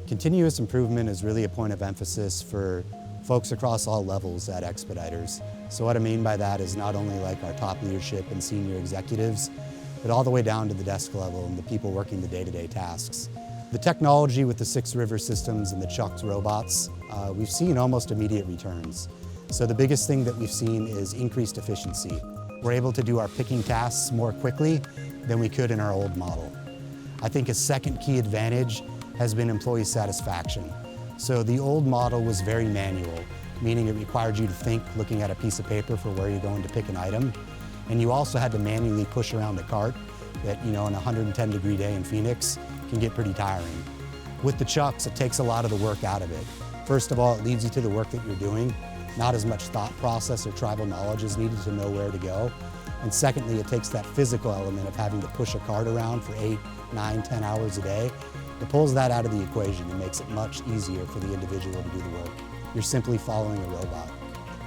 Continuous improvement is really a point of emphasis for folks across all levels at Expeditors. So what I mean by that is not only like our top leadership and senior executives, but all the way down to the desk level and the people working the day-to-day tasks. The technology with the 6 river systems and the chucked robots, we've seen almost immediate returns. So the biggest thing that we've seen is increased efficiency. We're able to do our picking tasks more quickly than we could in our old model. I think a second key advantage has been employee satisfaction. So the old model was very manual, meaning it required you to think looking at a piece of paper for where you're going to pick an item. And you also had to manually push around a cart that, in a 110-degree day in Phoenix can get pretty tiring. With the chucks, it takes a lot of the work out of it. First of all, it leads you to the work that you're doing. Not as much thought process or tribal knowledge is needed to know where to go. And secondly, it takes that physical element of having to push a cart around for 8, 9, 10 hours a day. It pulls that out of the equation and makes it much easier for the individual to do the work. You're simply following a robot.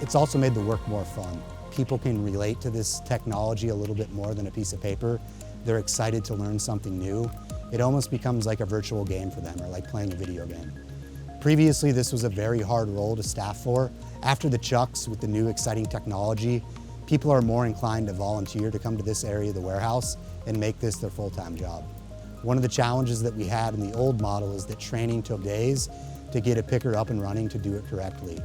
It's also made the work more fun. People can relate to this technology a little bit more than a piece of paper. They're excited to learn something new. It almost becomes like a virtual game for them, or like playing a video game. Previously, this was a very hard role to staff for. After the chucks, with the new exciting technology, people are more inclined to volunteer to come to this area of the warehouse and make this their full-time job. One of the challenges that we had in the old model is that training took days to get a picker up and running to do it correctly.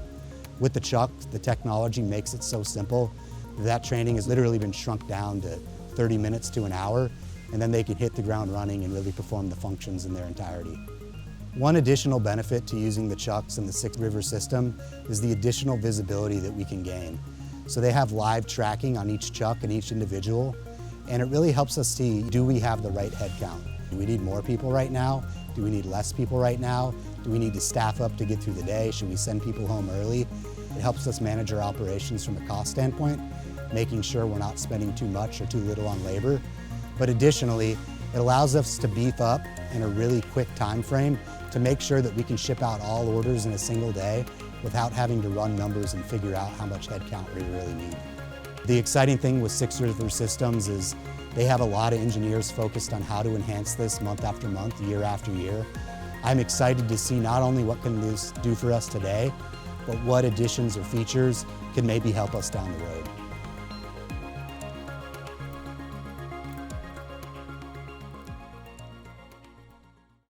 With the chucks, the technology makes it so simple that training has literally been shrunk down to 30 minutes to an hour, and then they can hit the ground running and really perform the functions in their entirety. One additional benefit to using the chucks and the 6 river system is the additional visibility that we can gain. So they have live tracking on each chuck and each individual, and it really helps us see, do we have the right head count? Do we need more people right now? Do we need less people right now? Do we need to staff up to get through the day? Should we send people home early? It helps us manage our operations from a cost standpoint, making sure we're not spending too much or too little on labor. But additionally, it allows us to beef up in a really quick time frame to make sure that we can ship out all orders in a single day without having to run numbers and figure out how much head count we really need. The exciting thing with 6 river systems is they have a lot of engineers focused on how to enhance this month after month, year after year. I'm excited to see not only what can this do for us today, but what additions or features can maybe help us down the road.